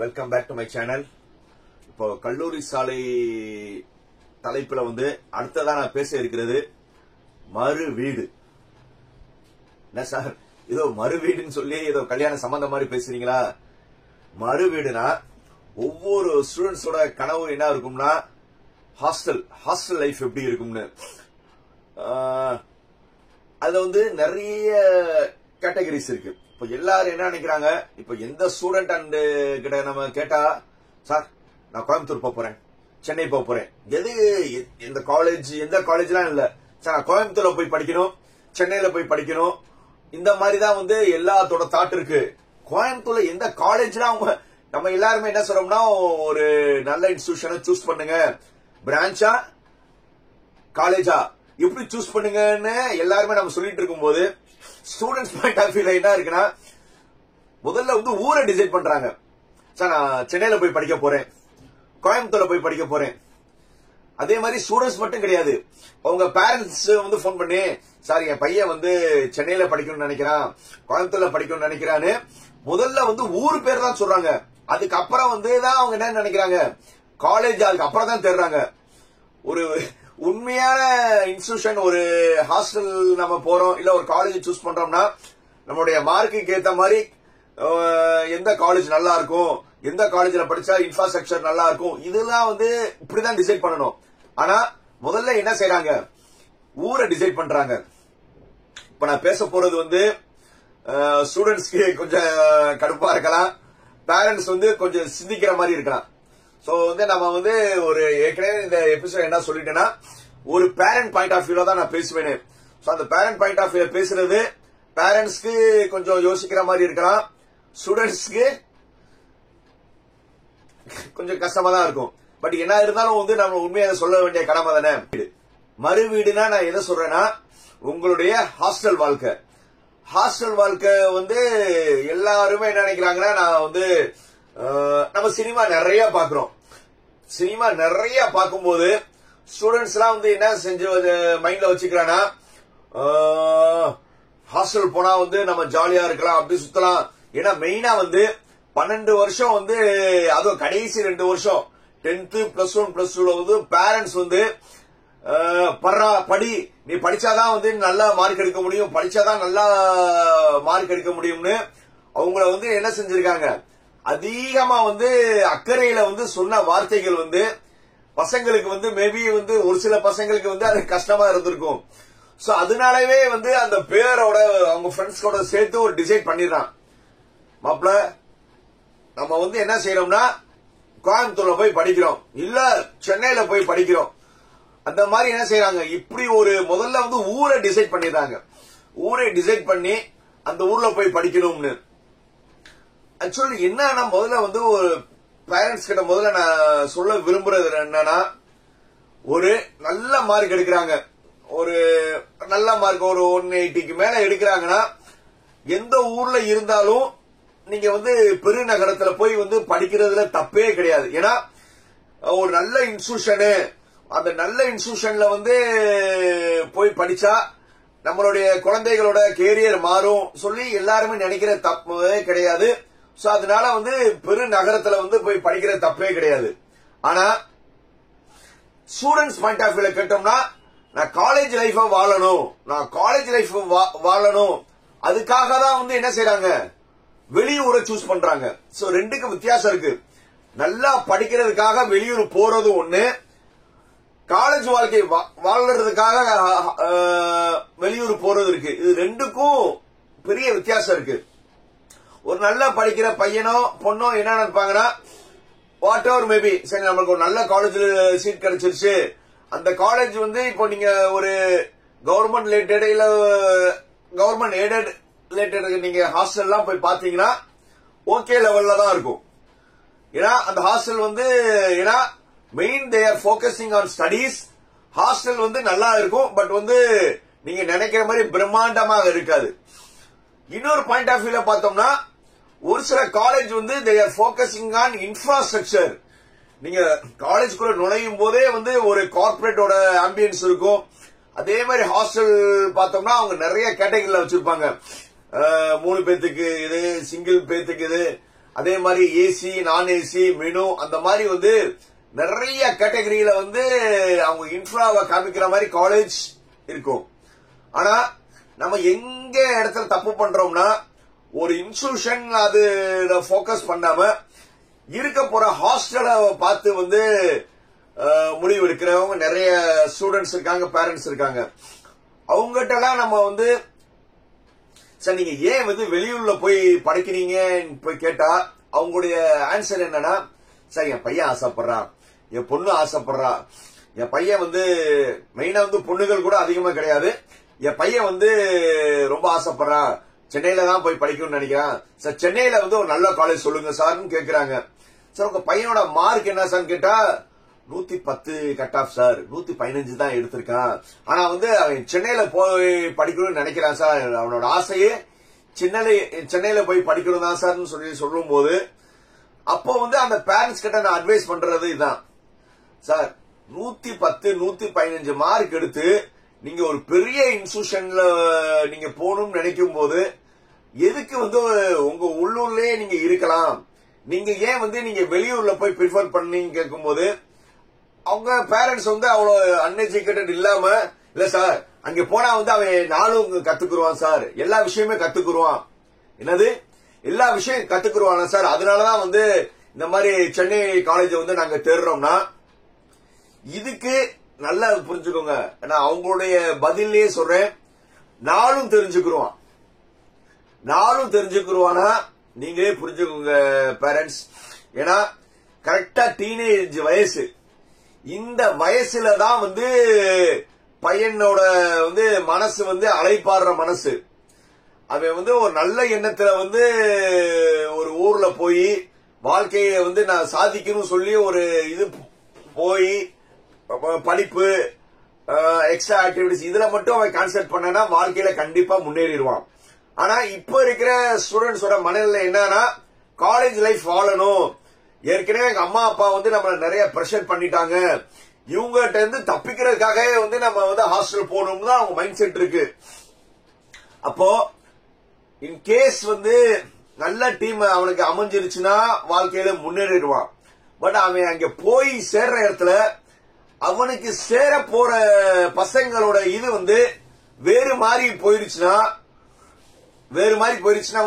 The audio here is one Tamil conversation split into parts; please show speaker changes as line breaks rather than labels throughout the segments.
Welcome back to my channel. இப்போ கல்லூரி சாலை தலைப்புல அடுத்ததான் நான் பேச இருக்கிறது மறு வீடு. என்ன சார் ஏதோ மறு வீடுன்னு சொல்லி ஏதோ கல்யாண சம்பந்தம் மாதிரி பேசுறீங்களா? மறு வீடுனா ஒவ்வொரு ஸ்டூடெண்ட்ஸோட கனவு என்ன இருக்கும்னா ஹாஸ்டல் லைஃப் எப்படி இருக்கும்னு. அதுல நிறைய கேட்டகரிஸ் இருக்கு. இப்ப எல்லாரும் என்ன நினைக்கிறாங்க, இப்ப எந்த ஸ்டூடெண்ட் அண்ட் கிட்ட நம்ம கேட்டா, சார் நான் கோயம்புத்தூர் போறேன், சென்னை போறேன், எந்த காலேஜ்லாம் இல்ல சார், நான் கோயம்புத்தூர்ல போய் படிக்கணும், சென்னையில போய் படிக்கணும், இந்த மாதிரிதான் எல்லாத்தோட தாட் இருக்கு. கோயம்புத்தூர்ல எந்த காலேஜ்லாம் நம்ம எல்லாருமே என்ன சொல்றோம்னா, ஒரு நல்ல இன்ஸ்டிடியூஷனை சூஸ் பண்ணுங்க, பிரான்ச்சா காலேஜா எப்படி சூஸ் பண்ணுங்கன்னு எல்லாருமே நம்ம சொல்லிட்டு இருக்கும் போது, ஸ்டூடெண்ட்ஸ் பாயிண்ட் ஆஃப் வியூல என்ன இருக்குன்னா, முதல்ல ஊரை டிசைட் பண்றாங்க. சார் நான் சென்னையில போய் படிக்க போறேன், கோயம்புத்தூர்ல போய் படிக்க போறேன். அதே மாதிரி ஸ்டூடெண்ட்ஸ் மட்டும் கிடையாது, அவங்க பேரண்ட்ஸ் போன் பண்ணி, சார் என் பையன் சென்னையில படிக்கணும்னு நினைக்கிறான், கோயம்புத்தூர்ல படிக்கணும்னு நினைக்கிறான்னு முதல்ல ஊர் பேர் தான் சொல்றாங்க. அதுக்கப்புறம் தான் அவங்க என்ன நினைக்கிறாங்க, காலேஜ் அதுக்கு அப்புறம் தான் தேடுறாங்க. ஒரு உண்மையான இன்ஸ்டிடியூஷன், ஒரு ஹாஸ்டல் நம்ம போறோம், இல்ல ஒரு காலேஜ் சூஸ் பண்றோம்னா, நம்மளுடைய மார்க்குக்கு ஏத்த மாதிரி எந்த காலேஜ் நல்லா இருக்கும், எந்த காலேஜ்ல படிச்சா இன்ஃப்ராஸ்ட்ரக்சர் நல்லா இருக்கும், இதெல்லாம் இப்படிதான் டிசைட் பண்ணணும். ஆனா முதல்ல என்ன செய்யறாங்க, ஊரை டிசைட் பண்றாங்க. இப்ப நான் பேச போறது ஸ்டூடெண்ட்ஸ்க்கு கொஞ்சம் கடுப்பா இருக்கலாம், பேரண்ட்ஸ் கொஞ்சம் சிந்திக்கிற மாதிரி இருக்கலாம். சோ நம்ம ஒரு ஏற்கனவே இந்த எபிசோட் என்ன சொல்லிட்டேன்னா, ஒரு பேரண்ட் பாயிண்ட் ஆஃப் வியூல தான் நான் பேசுவேன். சோ அந்த பேரண்ட் பாயிண்ட் ஆஃப் வியூல பேசுறது பேரண்ட்ஸ்க்கு கொஞ்சம் யோசிக்கிற மாதிரி இருக்கலாம், ஸ்டூடெண்ட்ஸ்க்கு கொஞ்சம் கஷ்டமா தான் இருக்கும். பட் என்ன இருந்தாலும் நம்ம உண்மையை சொல்ல வேண்டிய கடமை தானே. மறு வீடுனா நான் எதை சொல்றேன்னா, உங்களுடைய ஹாஸ்டல் வாழ்க்கை. ஹாஸ்டல் வாழ்க்கை எல்லாருமே என்ன நினைக்கிறாங்கன்னா, நான் நம்ம சினிமா நிறைய பாக்குறோம். சினிமா நிறைய பார்க்கும்போது ஸ்டூடெண்ட்ஸ் எல்லாம் என்ன செஞ்சு மைண்ட்ல வச்சுக்கிறானா, ஹாஸ்டல் போனா நம்ம ஜாலியா இருக்கலாம், அப்படி சுத்தலாம். ஏன்னா மெயினா 12 வருஷம் அதுவும் கடைசி 2 வருஷம் 10th +1 +2ல பேரண்ட்ஸ் படி, நீ படிச்சாதான் நல்லா மார்க் எடுக்க முடியும், படிச்சாதான் நல்லா மார்க் எடுக்க முடியும்னு அவங்கள என்ன செஞ்சிருக்காங்க, அதிகமா அக்கறையில சொன்ன வார்த்தைகள் பசங்களுக்கு மேபி ஒரு சில பசங்களுக்கு அது கஷ்டமா இருந்திருக்கும். சோ அதனாலவே அந்த பேரோட அவங்க ஃப்ரெண்ட்ஸ்கோட சேர்த்து ஒரு டிசைட் பண்ணிடுறான். மாப்பிள்ள நம்ம என்ன செய்யறோம்னா, கோயம்புத்தூர்ல போய் படிக்கிறோம், இல்ல சென்னையில போய் படிக்கிறோம். அந்த மாதிரி என்ன செய்யறாங்க, இப்படி ஒரு முதல்ல ஊரை டிசைட் பண்ணிடுறாங்க. ஊரை டிசைட் பண்ணி அந்த ஊர்ல போய் படிக்கணும்னு. ஆக்சுவலி என்ன முதல்ல ஒரு பேரண்ட்ஸ் கிட்ட முதல்ல நான் சொல்ல விரும்புறது என்னன்னா, ஒரு நல்ல மார்க் எடுக்கிறாங்க, ஒரு நல்ல மார்க் ஒரு 180க்கு மேல எடுக்கிறாங்கன்னா, எந்த ஊர்ல இருந்தாலும் நீங்க பெருநகரத்துல போய் படிக்கிறதுல தப்பே கிடையாது. ஏன்னா ஒரு நல்ல இன்ஸ்டிடியூஷனு, அந்த நல்ல இன்ஸ்டிடியூஷன்ல போய் படிச்சா நம்மளுடைய குழந்தைகளோட கேரியர் மாறும் சொல்லி எல்லாருமே நினைக்கிற தப்பே கிடையாது. சோ அதனால பெருநகரத்துல போய் படிக்கிற தப்பே கிடையாது. ஆனா ஸ்டூடெண்ட்ஸ் பாயிண்ட் ஆஃப் வியூல கேட்டோம்னா, நான் காலேஜ் லைஃப் வாழணும், நான் காலேஜ் லைஃப் வாழணும், அதுக்காக தான் என்ன செய்யறாங்க, வெளியூரை சூஸ் பண்றாங்க. சோ ரெண்டுக்கு வித்தியாசம் இருக்கு. நல்லா படிக்கிறதுக்காக வெளியூர் போறது ஒண்ணு, காலேஜ் வாழ்க்கை வாழ்றதுக்காக வெளியூர் போறது இருக்கு. இது ரெண்டுக்கும் பெரிய வித்தியாசம் இருக்கு. ஒரு நல்லா படிக்கிற பையனோ பொண்ணோ என்ன நினைப்பாங்கன்னா, வாட் எவர் மேபி, சரி நம்மளுக்கு ஒரு நல்ல காலேஜ்ல சீட் கிடைச்சிருச்சு, அந்த காலேஜ் இப்போ நீங்க ஒரு கவர்மெண்ட் ரிலேட்டட் இல்ல கவர்மெண்ட் எய்டட் ரிலேட்டட் நீங்க ஹாஸ்டல் எல்லாம் போய் பாத்தீங்கன்னா ஓகே லெவல்ல தான் இருக்கும். ஏன்னா அந்த ஹாஸ்டல் ஏன்னா main they are focusing on studies. Hostel நல்லா இருக்கும், பட் நீங்க நினைக்கிற மாதிரி பிரம்மாண்டமாக இருக்காது. இன்னொரு பாயிண்ட் ஆஃப் வியூல பார்த்தோம்னா, ஒரு சில college they are focusing on infrastructure. நீங்க காலேஜ்குள்ள நுழையும் போதே ஒரு கார்பரேட்டோட ஆம்பியன்ஸ் இருக்கும். அதே மாதிரி ஹாஸ்டல் பார்த்தோம்னா அவங்க நிறைய கேட்டகரியில வச்சிருப்பாங்க. 3 பேத்துக்கு இது, சிங்கிள் பேத்துக்கு இது, அதே மாதிரி ஏசி, நான் ஏசி, மெனு, அந்த மாதிரி வந்து நிறைய கேட்டகரியில வந்து அவங்க இன்ஃப்ராவை காமிக்கிற மாதிரி காலேஜ் இருக்கும். ஆனா நம்ம எங்க இடத்துல தப்பு பண்றோம்னா, ஒரு இன்ஸ்டிடியூஷன் அது போக்கஸ் பண்ணாம இருக்க போற ஹாஸ்டலை பார்த்து வந்து முடிவு எடுக்கிறவங்க நிறைய ஸ்டூடெண்ட்ஸ் இருக்காங்க, பேரண்ட்ஸ் இருக்காங்க. அவங்ககிட்ட எல்லாம் நம்ம வந்து சார் நீங்க ஏன் வந்து வெளியூர்ல போய் படிக்கிறீங்க போய் கேட்டா அவங்களுடைய ஆன்சர் என்னன்னா, சார் என் பையன் ஆசைப்படுறான், என் பொண்ணு ஆசைப்படுறா, என் பையன் வந்து மெயினா வந்து பொண்ணுகள் கூட அதிகமா கிடையாது, என் பையன் வந்து ரொம்ப ஆசைப்படுறான், சென்னையில தான் போய் படிக்கணும்னு நினைக்கிறான் சார், சென்னையில வந்து ஒரு நல்ல காலேஜ் சொல்லுங்க சார்னு கேக்குறாங்க. சார் உங்க பையனோட மார்க் என்ன சார் கேட்டா 110 கட் ஆஃப் சார், 115 தான் எடுத்திருக்கான், ஆனா வந்து அவன் சென்னையில போய் படிக்கணும்னு நினைக்கிறான் சார், அவனோட ஆசையே சென்னையில போய் படிக்கணும் தான் சார்னு சொல்லி சொல்லும் போது அப்போ வந்து அந்த பேரண்ட்ஸ் கிட்ட நான் அட்வைஸ் பண்றது இதுதான். சார் 110 115 மார்க் எடுத்து நீங்க ஒரு பெரிய இன்ஸ்டிடியூஷன்ல நீங்க போகணும்னு நினைக்கும் போது எதுக்கு வந்து உங்க உள்ளூர்லயே நீங்க இருக்கலாம், நீங்க ஏன் வந்து நீங்க வெளியூர்ல போய் ப்ரிஃபர் பண்ணீங்க கேட்கும் போது அவங்க பேரண்ட்ஸ் வந்து அவ்வளவு அன்எஜுகேட்டட் இல்லாம, இல்ல சார் அங்க போனா வந்து அவன் நாளும் கத்துக்குருவான் சார், எல்லா விஷயமே கத்துக்குருவான், என்னது எல்லா விஷயம் கத்துக்குருவானா சார், அதனாலதான் வந்து இந்த மாதிரி சென்னை காலேஜ் வந்து நாங்க தேடுறோம்னா, இதுக்கு நல்லா புரிஞ்சுக்கோங்க. நான் அவங்களுடைய பதிலே சொல்றேன், நாளும் தெரிஞ்சுக்குருவான், நாளும் தெரிஞ்சுக்குருவானா நீங்களே புரிஞ்சுக்கோங்க பேரண்ட்ஸ். ஏன்னா கரெக்டா டீனேஜ் வயசு, இந்த வயசுல தான் வந்து பையனோட வந்து மனசு வந்து அலைப்பாடுற மனசு. அவன் வந்து ஒரு நல்ல எண்ணத்துல வந்து ஒரு ஊர்ல போய் வாழ்க்கையை வந்து நான் சாதிக்கணும் சொல்லி ஒரு இது போய் படிப்பு, எக்ஸ்ட்ரா ஆக்டிவிட்டிஸ் இதுல மட்டும் அவன் கான்சென்ட்ரேட் பண்ணனா வாழ்க்கையில கண்டிப்பா முன்னேறிடுவான். ஆனா இப்ப இருக்கிற ஸ்டூடெண்ட்ஸோட மனநிலை என்னன்னா, காலேஜ் லைஃப் வாழணும், ஏற்கனவே எங்க அம்மா அப்பா வந்து நம்ம நிறைய பிரஷர் பண்ணிட்டாங்க, இவங்ககிட்ட இருந்து தப்பிக்கிறதுக்காக வந்து நம்ம வந்து ஹாஸ்டல் போகணும்னு தான் அவங்க மைண்ட் செட் இருக்கு. அப்போ இன் கேஸ் வந்து நல்ல டீம் அவனுக்கு அமைஞ்சிருச்சுன்னா வாழ்க்கையில முன்னேறிடுவான். பட் அவன் அங்க போய் சேர்ற இடத்துல அவனுக்கு சேர போற பசங்களோட இது வந்து வேறு மாதிரி போயிருச்சுன்னா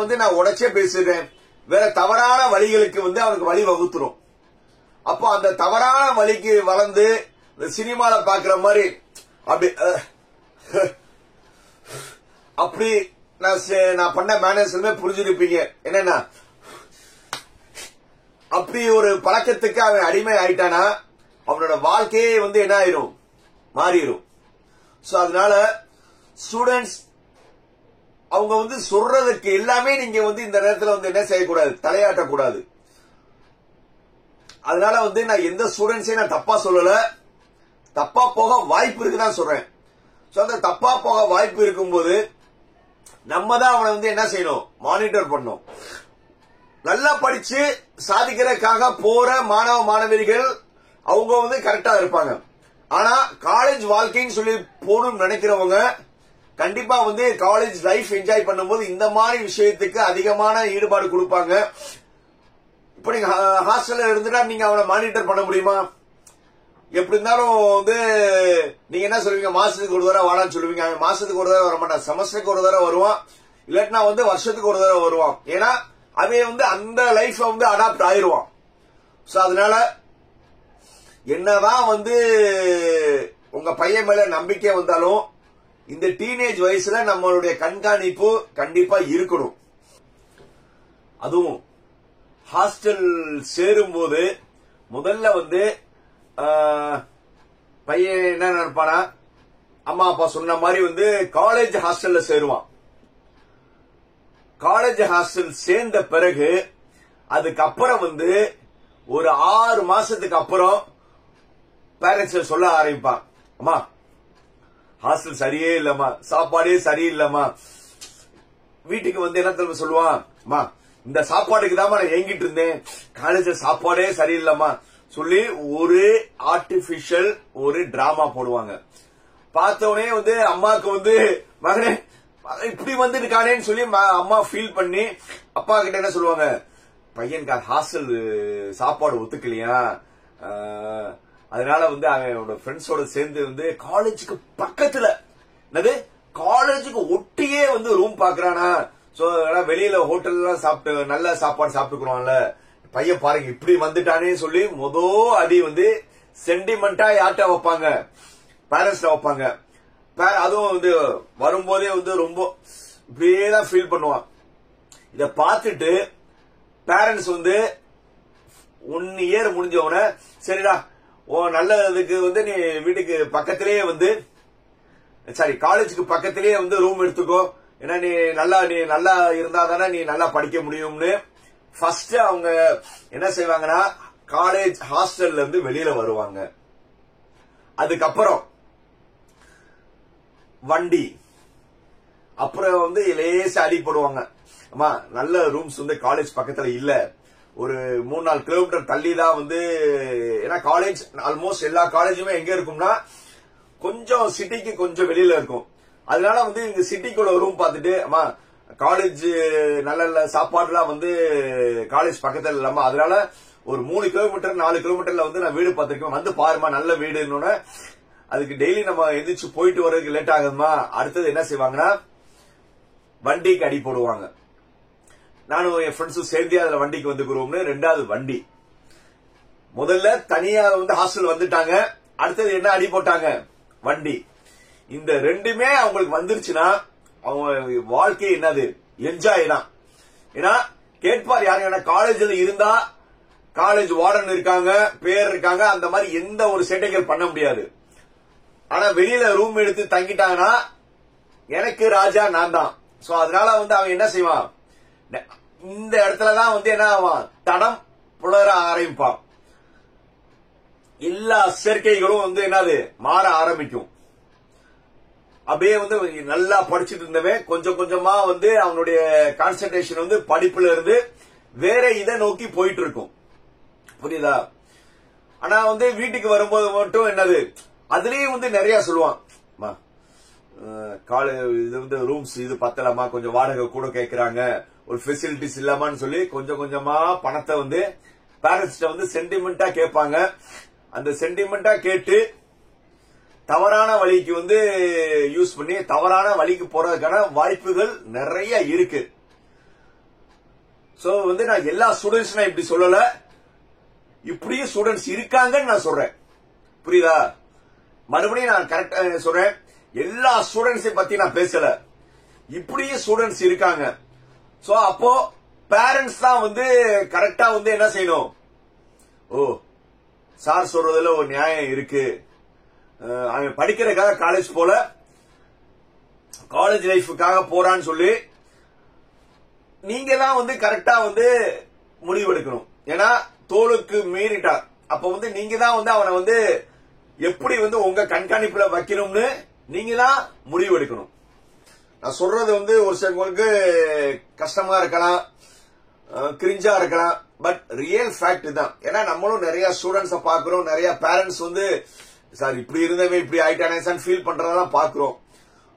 வந்து நான் உடைச்சே பேசுறேன், வேற தவறான வழிகளுக்கு வந்து அவனுக்கு வழி வகுத்துரும். அப்போ அந்த தவறான வழிக்கு வளர்ந்து சினிமால பாக்குற மாதிரி அப்படி நான் பண்ண மேனேஜ்மே புரிஞ்சிருப்பீங்க என்னன்னா, அப்படி ஒரு பழக்கத்துக்கு அவன் அடிமை ஆயிட்டானா அவனோட வாழ்க்கையே வந்து என்ன ஆயிரும், மாறிடும். சோ அதனால ஸ்டூடெண்ட்ஸ் அவங்க வந்து சொல்றதுக்கு எல்லாமே நீங்க வந்து இந்த நேரத்துல வந்து என்ன செய்யக்கூடாது, தலையாட்டக்கூடாது. அதனால வந்து நான் எந்த ஸ்டூடெண்ட்ஸையும் நான் தப்பா சொல்லல, தப்பா போக வாய்ப்பு இருக்குதான் சொல்றேன். சோ அந்த தப்பா போக வாய்ப்பு இருக்கும்போது நம்ம தான் அவனை வந்து என்ன செய்யணும், மானிட்டர் பண்ணணும். நல்லா படிச்சு சாதிக்கிறதுக்காக போற மாணவ மாணவிகள் அவங்க வந்து கரெக்டா இருப்பாங்க. ஆனா காலேஜ் வாழ்க்கைன்னு சொல்லி போகணும்னு நினைக்கிறவங்க கண்டிப்பா வந்து காலேஜ் லைஃப் என்ஜாய் பண்ணும்போது இந்த மாதிரி விஷயத்துக்கு அதிகமான ஈடுபாடு கொடுப்பாங்க. இப்ப நீங்க ஹாஸ்டல்ல இருந்துட்டா நீங்க அவனை மானிட்டர் பண்ண முடியுமா? எப்படி இருந்தாலும் வந்து நீங்க என்ன சொல்லுவீங்க, மாசத்துக்கு ஒரு தடவை வாடான்னு சொல்லுவீங்க. அவன் மாசத்துக்கு ஒரு தடவை வர மாட்டான், செமஸ்டருக்கு ஒரு தடவை வருவான், இல்லாட்டினா வந்து வருஷத்துக்கு ஒரு தடவை வருவான். ஏன்னா அவன் வந்து அந்த லைஃப் வந்து அடாப்ட் ஆயிருவான். சோ அதனால என்னதான் வந்து உங்க பையன் மேல நம்பிக்கை வந்தாலும் இந்த டீனேஜ் வயசுல நம்மளுடைய கண்காணிப்பு கண்டிப்பா இருக்கணும். அதுவும் ஹாஸ்டல் சேரும் போது முதல்ல வந்து பையன் என்ன நினைப்பானா, அம்மா அப்பா சொன்ன மாதிரி வந்து காலேஜ் ஹாஸ்டல்ல சேருவான். காலேஜ் ஹாஸ்டல் சேர்ந்த பிறகு அதுக்கப்புறம் வந்து ஒரு 6 மாசத்துக்கு அப்புறம் பேரண்ட்ஸ் சொல்ல ஆரம்பிப்பான், அம்மா ஹாஸ்டல் சரியே இல்லம்மா, சாப்பாடே சரியில்லம்மா. வீட்டுக்கு வந்து என்ன தெரியுமா சொல்லுவான், அம்மா இந்த சாப்பாடுக்கு தான் நான் ஏங்கிட்டு இருந்தேன், காலேஜ்ல சாப்பாடே சரியில்லம்மா சொல்லி ஒரு ஆர்டிபிஷியல் ஒரு டிராமா போடுவாங்க. பார்த்தவனே வந்து அம்மாக்கு வந்து மகனே இப்படி வந்துட்டு காணேன்னு சொல்லி அம்மா ஃபீல் பண்ணி அப்பா கிட்ட என்ன சொல்லுவாங்க, பையனுக்கு ஹாஸ்டல் சாப்பாடு ஒத்துக்கலையா, அதனால வந்து அவனோட ஃப்ரெண்ட்ஸோட சேர்ந்து வந்து காலேஜுக்கு பக்கத்துல, என்னது காலேஜுக்கு ஒட்டியே வந்து ரூம் பாக்குறானா. சோ வெளியில ஹோட்டல்லாம் சாப்பிட்டு நல்ல சாப்பாடு சாப்பிட்டுக்குறோம்ல, பையன் பாருங்க இப்படி வந்துட்டானே சொல்லி அடி வந்து சென்டிமெண்டா யார்ட்ட வைப்பாங்க, பேரண்ட்ஸ்ல வைப்பாங்க. அதுவும் வந்து வரும்போதே வந்து ரொம்ப இப்படியேதான் ஃபீல் பண்ணுவான். இத பார்த்துட்டு பேரண்ட்ஸ் வந்து 1 இயர் முடிஞ்சவன, சரிடா நல்லதுக்கு வந்து நீ வீட்டுக்கு பக்கத்திலேயே வந்து காலேஜுக்கு பக்கத்திலேயே வந்து ரூம் எடுத்துக்கோ, ஏன்னா நீ நல்லா இருந்தா தானே நீ நல்லா படிக்க முடியும்னு ஃபர்ஸ்ட் அவங்க என்ன செய்வாங்கன்னா காலேஜ் ஹாஸ்டல்ல இருந்து வெளியில வருவாங்க. அதுக்கப்புறம் வண்டி, அப்புறம் வந்து லேசா அடி போடுவாங்க. அம்மா நல்ல ரூம்ஸ் வந்து காலேஜ் பக்கத்துல இல்ல, ஒரு 3-4 கிலோமீட்டர் தள்ளி தான் வந்து, ஏன்னா காலேஜ் ஆல்மோஸ்ட் எல்லா காலேஜுமே எங்க இருக்கும்னா கொஞ்சம் சிட்டிக்கு கொஞ்சம் வெளியில இருக்கும். அதனால வந்து இங்க சிட்டிக்குள்ள ரூம் பார்த்துட்டு, அம்மா காலேஜ் நல்ல சாப்பாடுலாம் வந்து காலேஜ் பக்கத்துல இல்லாம, அதனால ஒரு 3 கிலோமீட்டர் 4 கிலோமீட்டர்ல வந்து நான் வீடு பார்த்திருக்கேன், வந்து பாருமா நல்ல வீடுன்னு. அதுக்கு டெய்லி நம்ம எந்திரிச்சு போயிட்டு வர்றதுக்கு லேட் ஆகுதுமா. அடுத்தது என்ன செய்வாங்கன்னா வண்டிக்கு அடி போடுவாங்க. நானும் என் ஃப்ரெண்ட்ஸும் சேர்ந்தே அதுல வண்டிக்கு வந்துக்கிறோம்னு. 2வது வண்டி, முதல்ல தனியா வந்து ஹாஸ்டல் வந்துட்டாங்க, அடுத்தது என்ன அடி போட்டாங்க வண்டி. இந்த 2மே அவங்களுக்கு வந்துருச்சுன்னா அவங்க வாழ்க்கை என்னது என்ஜாய் தான். ஏன்னா கேட்பார் யாரு, காலேஜ்ல இருந்தா காலேஜ் வார்டன் இருக்காங்க, பேர் இருக்காங்க, அந்த மாதிரி எந்த ஒரு சேட்டைகள் பண்ண முடியாது. ஆனா வெளியில ரூம் எடுத்து தங்கிட்டாங்கன்னா எனக்கு ராஜா நான் தான். சோ அதனால வந்து அவன் என்ன செய்வான், இந்த இடத்துலதான் வந்து என்ன ஆவான், தடம் புலர ஆரம்பிப்பான். எல்லா சேர்க்கைகளும் வந்து என்னது மாற ஆரம்பிக்கும். அப்படியே வந்து நல்லா படிச்சுட்டு இருந்தவன் கொஞ்சம் கொஞ்சமா வந்து அவனுடைய கான்சென்ட்ரேஷன் வந்து படிப்புல இருந்து வேற இதை நோக்கி போயிட்டு இருக்கும். புரியுதா? ஆனா வந்து வீட்டுக்கு வரும்போது மட்டும் என்னது, அதுலயும் வந்து நிறைய சொல்லுவான், இது வந்து ரூம்ஸ் இது பத்தலமா, கொஞ்சம் வாடகை கூட கேட்கறாங்க, ஒரு ஃபெசிலிட்டிஸ் இல்லாமான்னு சொல்லி கொஞ்சம் கொஞ்சமா பணத்தை வந்து பேரண்ட்ஸ்ட வந்து சென்டிமெண்டா கேட்பாங்க. அந்த சென்டிமெண்டா கேட்டு தவறான வழிக்கு வந்து யூஸ் பண்ணி தவறான வழிக்கு போறதுக்கான வாய்ப்புகள் நிறைய இருக்கு. சோ வந்து நான் எல்லா ஸ்டூடெண்ட்ஸ் நான் இப்படி சொல்லல, இப்படியும் ஸ்டூடெண்ட்ஸ் இருக்காங்கன்னு நான் சொல்றேன். புரியுதா? மறுபடியும் நான் கரெக்டா சொல்றேன், எல்லா ஸ்டூடெண்ட்ஸை பத்தி நான் பேசல, இப்படியும் ஸ்டூடெண்ட்ஸ் இருக்காங்க. சோ அப்போ பேரண்ட்ஸ் தான் வந்து கரெக்டா வந்து என்ன செய்யணும், ஓ சார் சொல்றதுல ஒரு நியாயம் இருக்கு, அவன் படிக்கிறதுக்காக காலேஜ் போல, காலேஜ் லைஃபுக்காக போறான்னு சொல்லி நீங்க தான் வந்து கரெக்டா வந்து முடிவெடுக்கணும். ஏன்னா தோளுக்கு மீறிட்டார், அப்ப வந்து நீங்க தான் வந்து அவனை வந்து எப்படி வந்து உங்க கண்காணிப்புல வைக்கணும்னு நீங்க தான் முடிவெடுக்கணும். நான் சொல்றது வந்து ஒரு சிலருக்கு கஷ்டமா இருக்கலாம், கிரிஞ்சா இருக்கலாம், பட் ரியல் ஃபேக்ட் தான். ஏன்னா நம்மளும் நிறைய ஸ்டூடெண்ட்ஸ பாக்குறோம், நிறைய பேரண்ட்ஸ் வந்து சார் இப்படி இருந்தவே இப்படி ஆயிட்டானே சார் ஃபீல் பண்றதெல்லாம் பாக்குறோம்.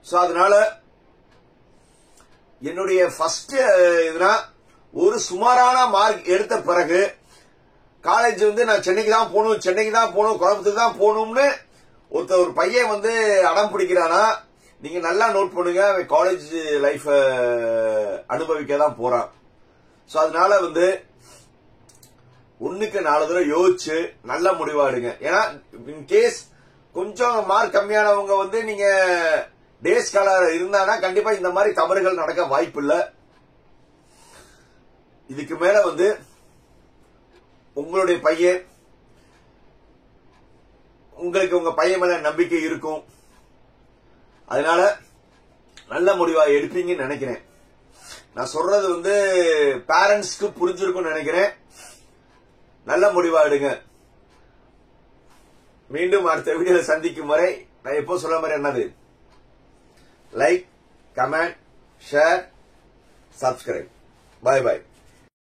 சோ அதனால என்னுடைய ஃபர்ஸ்ட் இதுனா, ஒரு சுமாரான மார்க் எடுத்த பிறகு காலேஜ் வந்து நான் சென்னைக்கு தான் போகணும் கோயம்புத்தூர் தான் போகணும்னு ஒரு பையன் வந்து அடம் பிடிக்கிறானா, நீங்க நல்லா நோட் பண்ணுங்க, அவன் காலேஜ் லைஃப் அனுபவிக்க தான் போறான். சோ அதனால வந்து 1க்கு 4 தடவை யோசிச்சு நல்ல முடிவா எடுங்க. ஏன்னா இன்கேஸ் கொஞ்சம் மார்க் கம்மியானவங்க வந்து நீங்க டே ஸ்காலர் இருந்தானா கண்டிப்பா இந்த மாதிரி தவறுகள் நடக்க வாய்ப்பு இல்ல. இதுக்கு மேல வந்து உங்களுடைய பையன், உங்களுக்கு உங்க பையன் மேல நம்பிக்கை இருக்கும், அதனால நல்ல முடிவா எடுப்பீங்கன்னு நினைக்கிறேன். நான் சொல்றது வந்து பேரண்ட்ஸ்க்கு புரிஞ்சிருக்கும்னு நினைக்கிறேன். நல்ல முடிவா எடுங்க. மீண்டும் அடுத்த வீடியோ சந்திக்கும் வரை நான் எப்போ சொல்ல மாதிரி என்னது, லைக், கமெண்ட், ஷேர், சப்ஸ்கிரைப். பாய் பாய்.